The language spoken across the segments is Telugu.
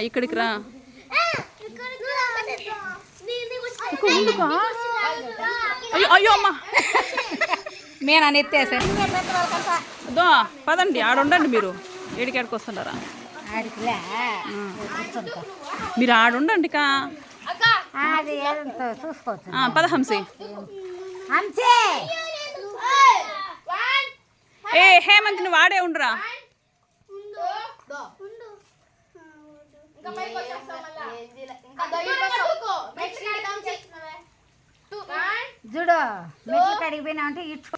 ఇక్కడికి రా. అయ్యో అయ్యో అమ్మా నేను ఎత్తేసా. పదండి, ఆడుండండి. మీరు ఏడికి వస్తున్నారా? మీరు ఆడుండండి కా. చూసుకోవచ్చు. పద హంసి. ఏ హేమంత్ నువ్వు ఆడే ఉండరా. చూడు మెట్లు కడిగి పోయినా అంటే ఇచ్చు.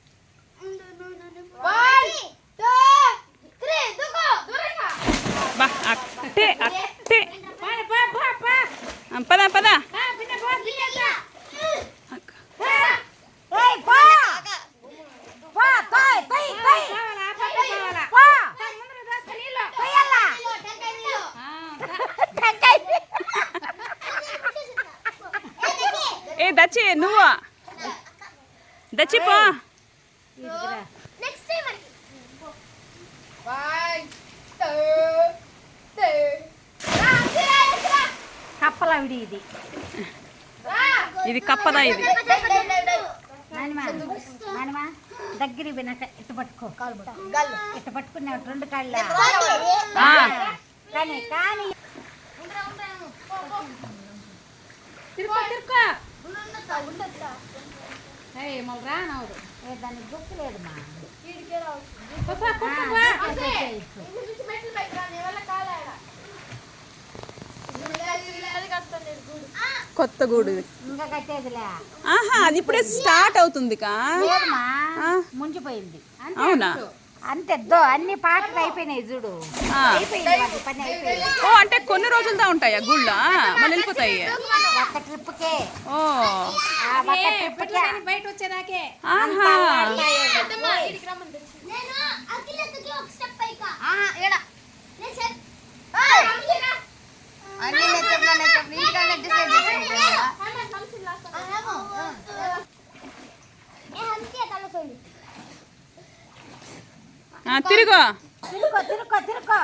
అట్టే అట్టే పద పద. ఏ దచ్చి నువ్వు దచ్చిపో. కప్పలా విడి ఇది. ఇది కప్పదా? ఇది దగ్గరికి పోయినాక ఇట్టు పట్టుకో. ఇట్టు పట్టుకునే 2 కాళ్ళ. కానీ కానీ దానికి గుర్తు లేదు మా. కొత్త గూడు ఇంకా కట్టేదిలే. ఆహా, అది ఇప్పుడే స్టార్ట్ అవుతుంది కా. ముంచిపోయింది. అవునా? అంతే అన్ని పాటలు అయిపోయినాయి చూడు. పని అయిపోయింది. ఓ అంటే కొన్ని రోజులదా ఉంటాయా గుళ్ళ? మళ్ళీ వెళ్ళిపోతాయి. ఒక్క ట్రిప్కే. ఓ బయట వచ్చేదాకే. తిరుగు తిరుకో తిరుకో తిరుకో.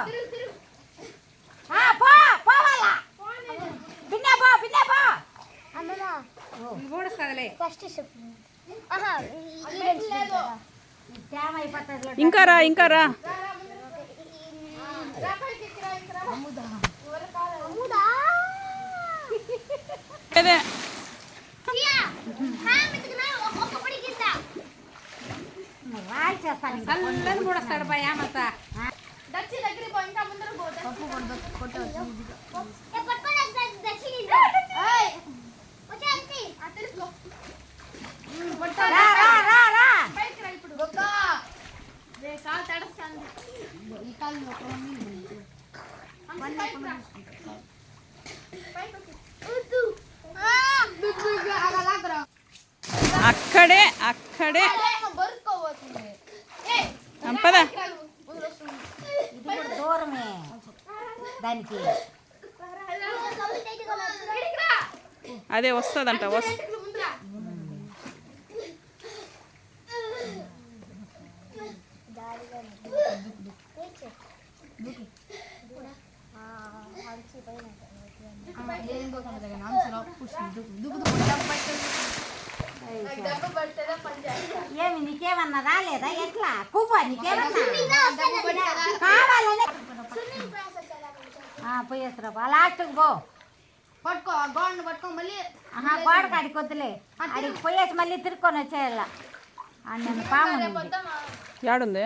ఇంకా రా ఇంకా రా. అదే అక్కడే అక్కడే పద. దూరమే దానికి. అదే వస్తుందంట. ఏమి నీకేమన్నా రాలేదా? ఎట్లా కువ్వా నీకేమన్నా కావాలని పోయేసరా లాస్ట్కి పో. పట్టుకో గోడను పట్టుకో. మళ్ళీ గోడ కాడికి వద్దులే. అడిగి పోయేసి మళ్ళీ తిరుక్కొని వచ్చేయాల. నేను పాము ఏడుంది?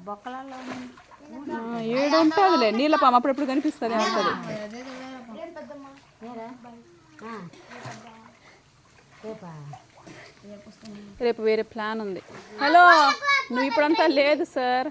బొక్కలలో ఏడు ఉంటుందిలే. నీళ్ళ పాము అప్పుడెప్పుడు కనిపిస్తుంది. రేపు వేరే ప్లాన్ ఉంది. హలో, నువ్వు ఇప్పుడంతా లేదు సార్.